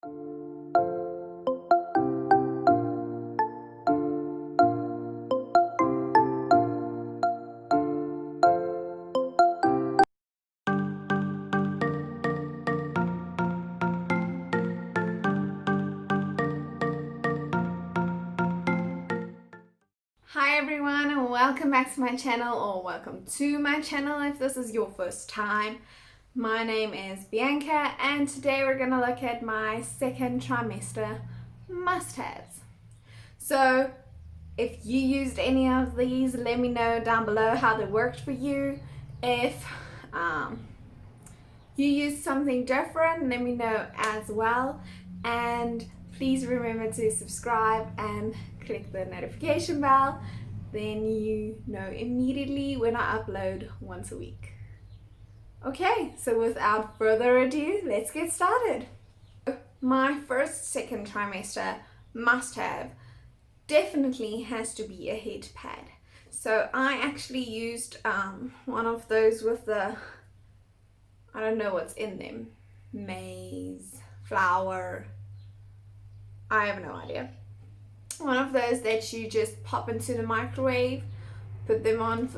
Hi everyone, and welcome back to my channel, or welcome to my channel if this is your first time. My name is Bianca and today we're going to look at my second trimester must-haves. So if you used any of these, let me know down below how they worked for you. If you used something different, let me know as well. And please remember to subscribe and click the notification bell, then you know immediately when I upload once a week. Okay, so without further ado, let's get started. My second trimester must-have definitely has to be a Heatpad. So I actually used one of those with the, I don't know what's in them, maize, flour, I have no idea. One of those that you just pop into the microwave, put them on,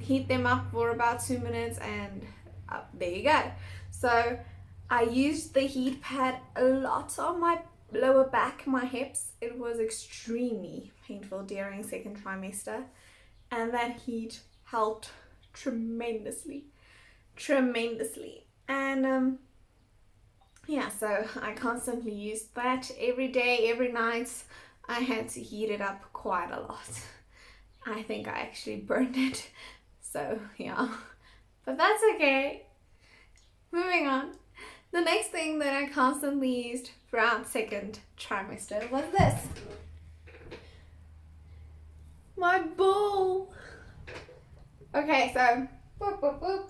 heat them up for about 2 minutes, and there you go. So I used the Heatpad a lot on my lower back, my hips. It was extremely painful during second trimester, and that heat helped tremendously. And yeah, so I constantly used that every day, every night. I had to heat it up quite a lot. I think I actually burned it, so yeah, but that's okay. Moving on. The next thing that I constantly used throughout second trimester was this. My bowl. Okay, so boop, boop, boop.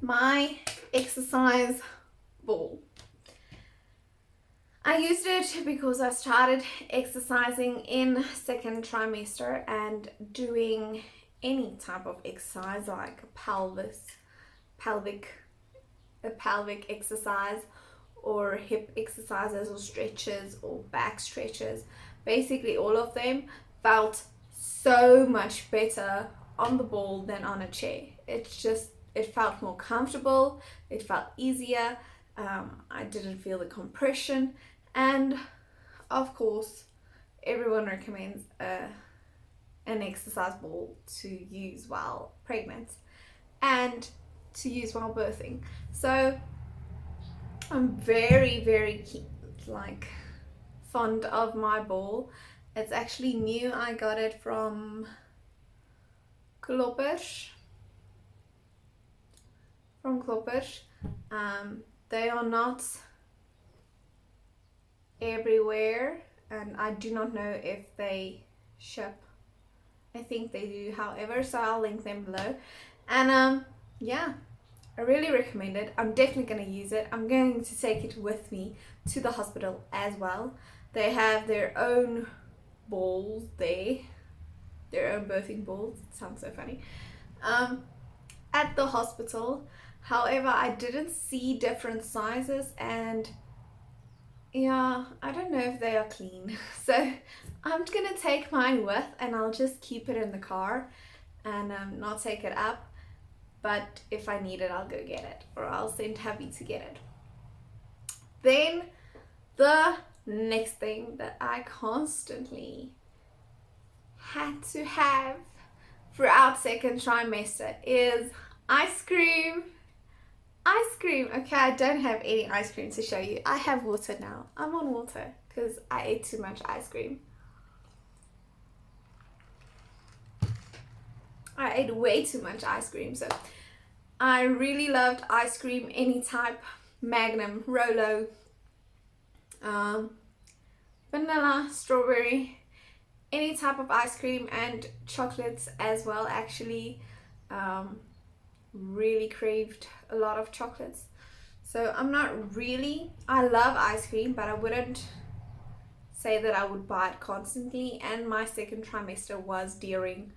My exercise ball. I used it because I started exercising in second trimester and doing any type of exercise like pelvic exercise, or hip exercises, or stretches, or back stretches. Basically all of them felt so much better on the ball than on a chair. It felt more comfortable, it felt easier, I didn't feel the compression, and of course everyone recommends an exercise ball to use while pregnant and to use while birthing. So I'm very fond of my ball. It's actually new. I got it from Kloppers. They are not everywhere, and I do not know if they ship. I think they do, however, so I'll link them below. And yeah, I really recommend it. I'm definitely going to use it. I'm going to take it with me to the hospital as well. They have their own balls there, their own birthing balls. It sounds so funny. At the hospital. However, I didn't see different sizes, and yeah, I don't know if they are clean. So I'm gonna take mine with, and I'll just keep it in the car and not take it up. But if I need it, I'll go get it, or I'll send hubby to get it. Then the next thing that I constantly had to have throughout second trimester is ice cream. Okay, I don't have any ice cream to show you. I have water now. I'm on water because I ate too much ice cream. I ate way too much ice cream, so I really loved ice cream, any type, Magnum, Rolo, vanilla, strawberry, any type of ice cream, and chocolates as well. Actually, really craved a lot of chocolates. So I love ice cream, but I wouldn't say that I would buy it constantly. And my second trimester was during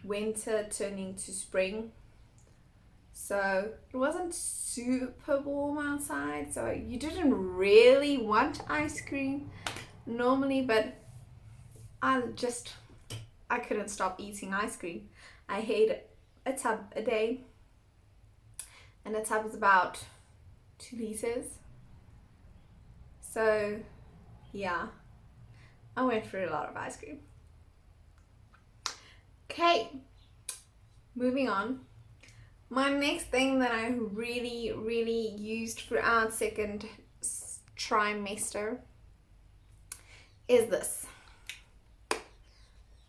winter turning to spring, So it wasn't super warm outside, so you didn't really want ice cream normally, but I couldn't stop eating ice cream. I ate a tub a day, and a tub is about 2 liters. So yeah, I went through a lot of ice cream. Okay, moving on. My next thing that I really used throughout second trimester is this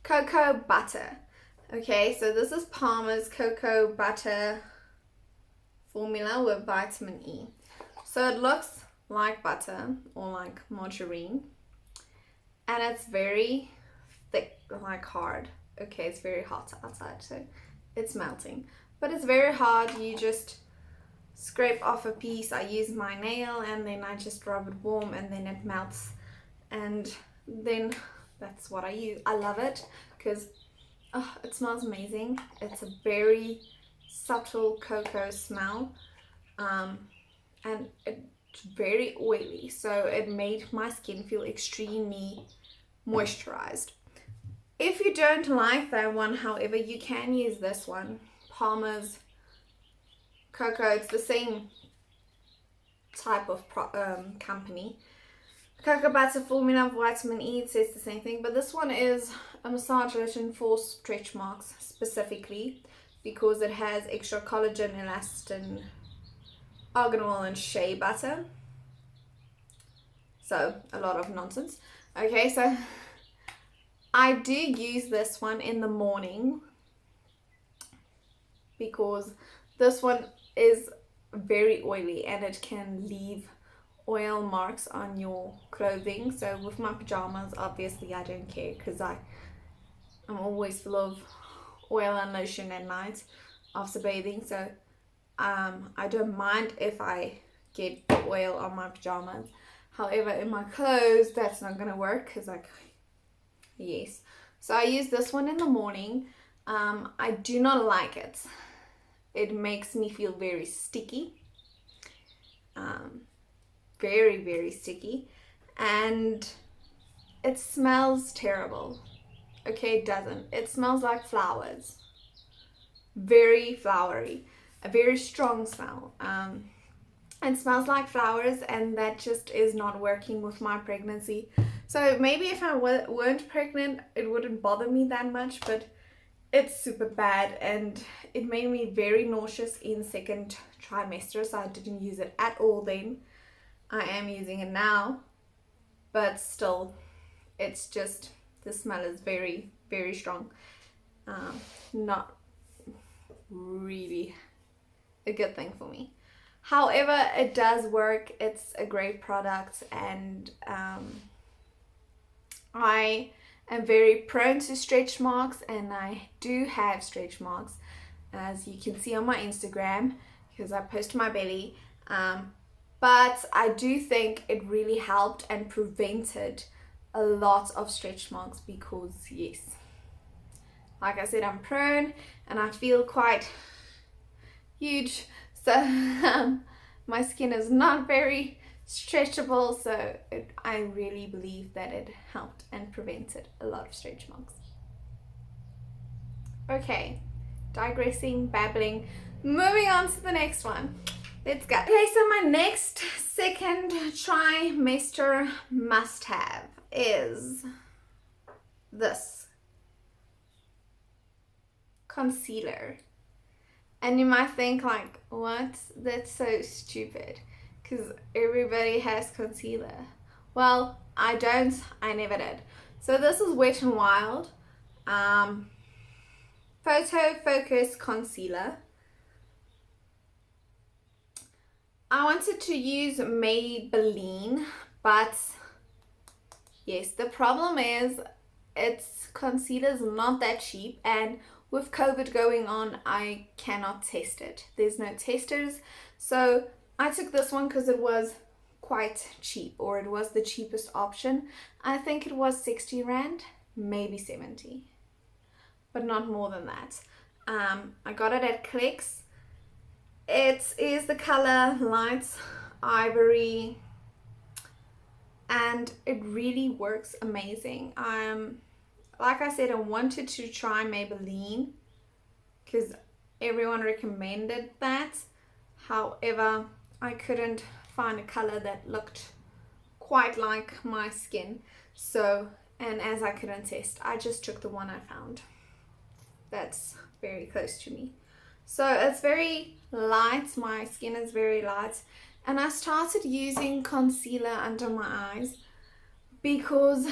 cocoa butter. Okay, so this is Palmer's cocoa butter formula with vitamin E. So it looks like butter or like margarine, and it's very thick, like hard. Okay, it's very hot outside, so it's melting, but it's very hard. You just scrape off a piece. I use my nail and then I just rub it warm and then it melts, and then that's what I use. I love it because it smells amazing. It's a very subtle cocoa smell, and it's very oily, so it made my skin feel extremely moisturized. If you don't like that one, however, you can use this one, Palmer's cocoa. It's the same type of company. Cocoa butter formula, vitamin E, it says the same thing, but this one is a massage lotion for stretch marks specifically because it has extra collagen, elastin, argan oil, and shea butter. So a lot of nonsense. Okay, so I do use this one in the morning because this one is very oily and it can leave oil marks on your clothing. So with my pajamas, obviously I don't care because I'm always full of oil and lotion at night after bathing. So I don't mind if I get the oil on my pajamas. However, in my clothes, that's not gonna work because yes. So I use this one in the morning. I do not like it. It makes me feel very sticky. Very sticky. And it smells terrible. Okay, it doesn't. It smells like flowers. Very flowery. A very strong smell. It smells like flowers, and that just is not working with my pregnancy. So maybe if I weren't pregnant, it wouldn't bother me that much, but it's super bad, and it made me very nauseous in second trimester, so I didn't use it at all then. I am using it now, but still, it's just, the smell is very strong. Not really a good thing for me. However, it does work. It's a great product, and I am very prone to stretch marks, and I do have stretch marks, as you can see on my Instagram, because I post my belly. But I do think it really helped and prevented a lot of stretch marks because, yes, like I said, I'm prone and I feel quite huge, so my skin is not very stretchable, so I really believe that it helped and prevented a lot of stretch marks. Okay, digressing, babbling, moving on to the next one. Let's go. Okay, so my next second trimester must-have is this concealer. And you might think like, what? That's so stupid, because everybody has concealer. Well, I don't. I never did. So this is Wet n Wild Photo Focus Concealer. I wanted to use Maybelline, but yes, the problem is its concealer is not that cheap, and with COVID going on, I cannot test it. There's no testers, so I took this one because it was quite cheap, or it was the cheapest option. I think it was 60 Rand, maybe 70, but not more than that. I got it at Clicks, It is the color Light Ivory, and it really works amazing. Like I said, I wanted to try Maybelline because everyone recommended that. However, I couldn't find a color that looked quite like my skin. So, and as I couldn't test, I just took the one I found that's very close to me. So it's very light, my skin is very light, and I started using concealer under my eyes because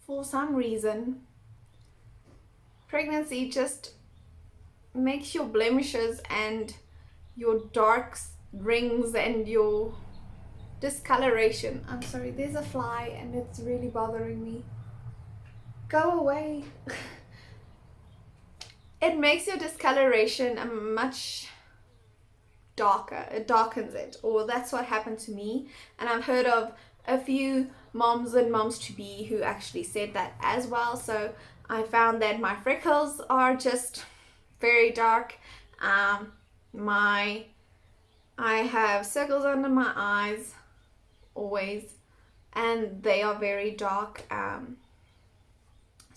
for some reason pregnancy just makes your blemishes and your dark rings and your discoloration. I'm sorry, there's a fly and it's really bothering me. Go away. It makes your discoloration much darker. It darkens it, or that's what happened to me. And I've heard of a few moms and moms-to-be who actually said that as well. So I found that my freckles are just very dark. I have circles under my eyes always, and they are very dark.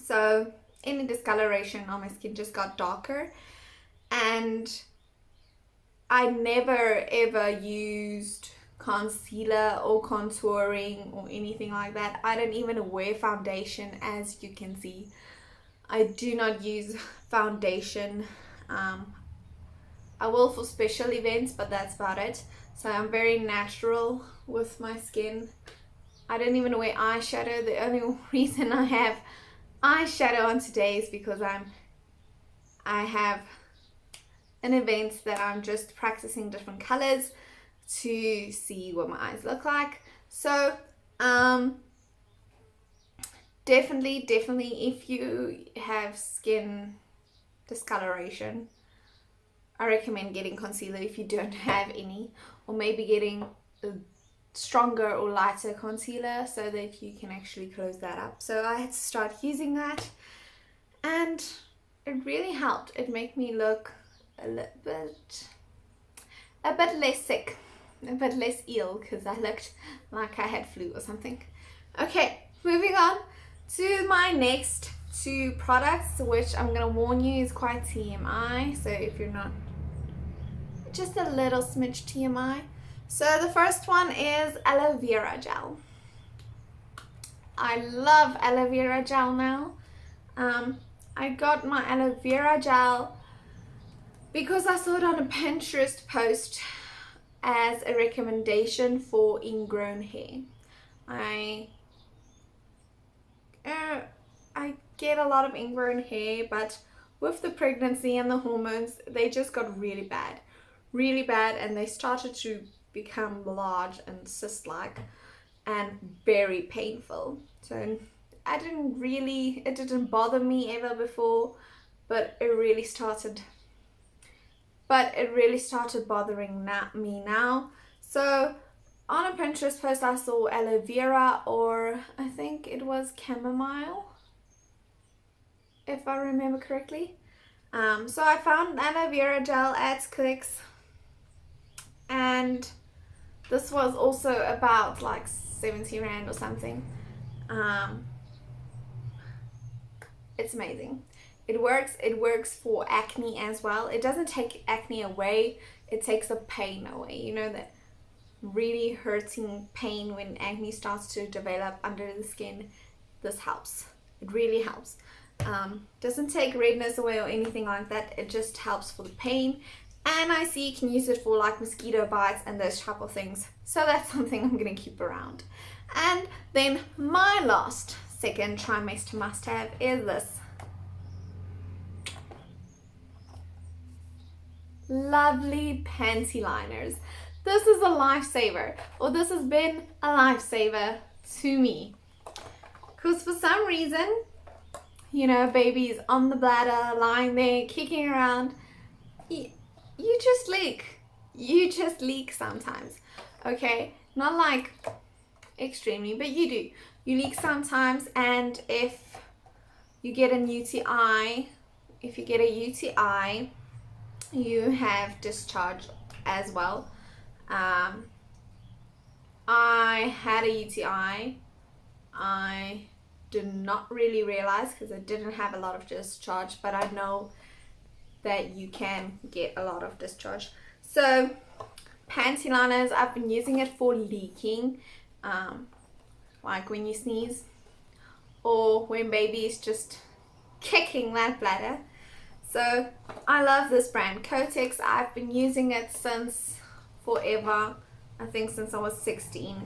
So any discoloration on my skin just got darker, and I never ever used concealer or contouring or anything like that. I don't even wear foundation, as you can see. I do not use foundation. I will for special events, but that's about it. So I'm very natural with my skin. I don't even wear eyeshadow. The only reason I have eyeshadow on today is because I have an event that I'm just practicing different colors to see what my eyes look like. So definitely if you have skin discoloration, I recommend getting concealer if you don't have any, or maybe getting a stronger or lighter concealer so that you can actually close that up. So I had to start using that, and it really helped. It made me look a bit less sick, a bit less ill, because I looked like I had flu or something. Okay, moving on to my next two products, which I'm gonna warn you is quite TMI, so if you're not, just a little smidge TMI. So the first one is Aloe Vera Gel. I love Aloe Vera Gel now. I got my Aloe Vera Gel because I saw it on a Pinterest post as a recommendation for ingrown hair. I get a lot of ingrown hair, but with the pregnancy and the hormones, they just got really bad, and they started to become large and cyst-like and very painful. So it didn't bother me ever before, but it really started bothering me now. So on a Pinterest post I saw aloe vera, or I think it was chamomile, if I remember correctly. So I found aloe vera gel at Clicks, and this was also about like 70 rand or something. It's amazing. It works for acne as well. It doesn't take acne away, it takes the pain away. You know, that really hurting pain when acne starts to develop under the skin. This helps. It really helps. Doesn't take redness away or anything like that. It just helps for the pain. And I see you can use it for like mosquito bites and those type of things. So that's something I'm gonna keep around. And then my last second trimester must have is this. Lovely Pantyliners. This is a lifesaver, or this has been a lifesaver to me. Because for some reason, you know, baby's on the bladder, lying there, kicking around, you just leak. You just leak sometimes, okay? Not like extremely, but you do. You leak sometimes, and if you get a UTI, you have discharge as well. I had a UTI. I did not really realize because I didn't have a lot of discharge, but I know that you can get a lot of discharge. So Pantyliners, I've been using it for leaking, like when you sneeze or when baby is just kicking that bladder. So I love this brand, Kotex. I've been using it since forever, I think since I was 16.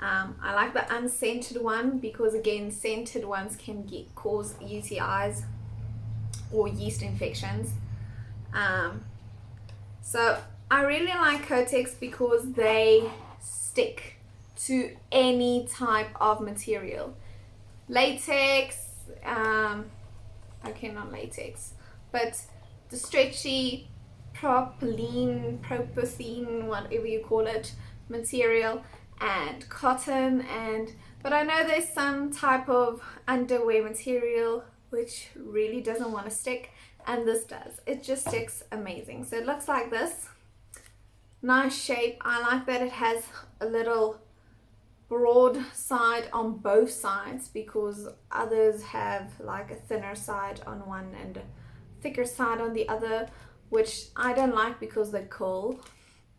I like the unscented one because, again, scented ones can cause UTIs or yeast infections. So I really like Kotex because they stick to any type of material. Latex, okay, not latex, but the stretchy propylene, whatever you call it, material, and cotton, but I know there's some type of underwear material which really doesn't want to stick, and this does. It just sticks amazing. So it looks like this. Nice shape. I like that it has a little broad side on both sides, because others have like a thinner side on one and a thicker side on the other, which I don't like because they curl.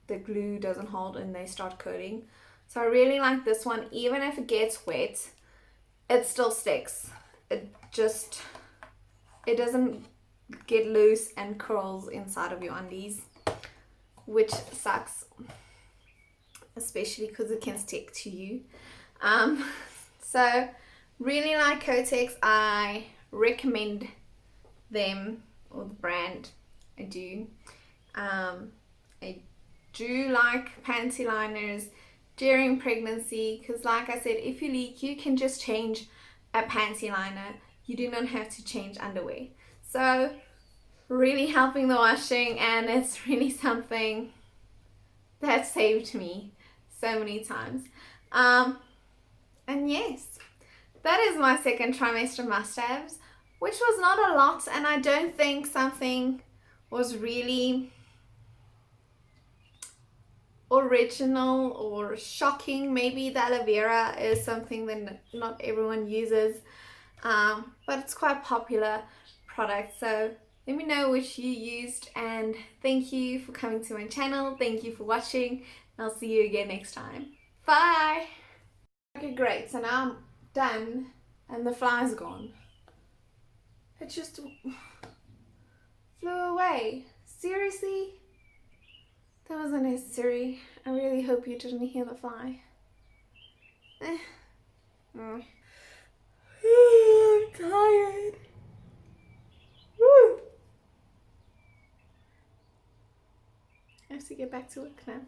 The glue doesn't hold and they start curling. So I really like this one. Even if it gets wet, it still sticks. It doesn't get loose and curls inside of your undies, which sucks, especially because it can stick to you. So really like Kotex. I recommend them, or the brand. I do. I do like Pantyliners during pregnancy, because like I said, if you leak, you can just change a panty liner. You do not have to change underwear. So really helping the washing, and it's really something that saved me so many times. And yes, that is my second trimester must-haves, which was not a lot, and I don't think something was really original or shocking. Maybe the aloe vera is something that not everyone uses, but it's quite popular product. So let me know which you used, and thank you for coming to my channel. Thank you for watching, and I'll see you again next time. Bye. Okay, great. So now I'm done and the fly's gone. It just flew away. Seriously? That was unnecessary. I really hope you didn't hear the fly. I'm tired. Woo. I have to get back to work now.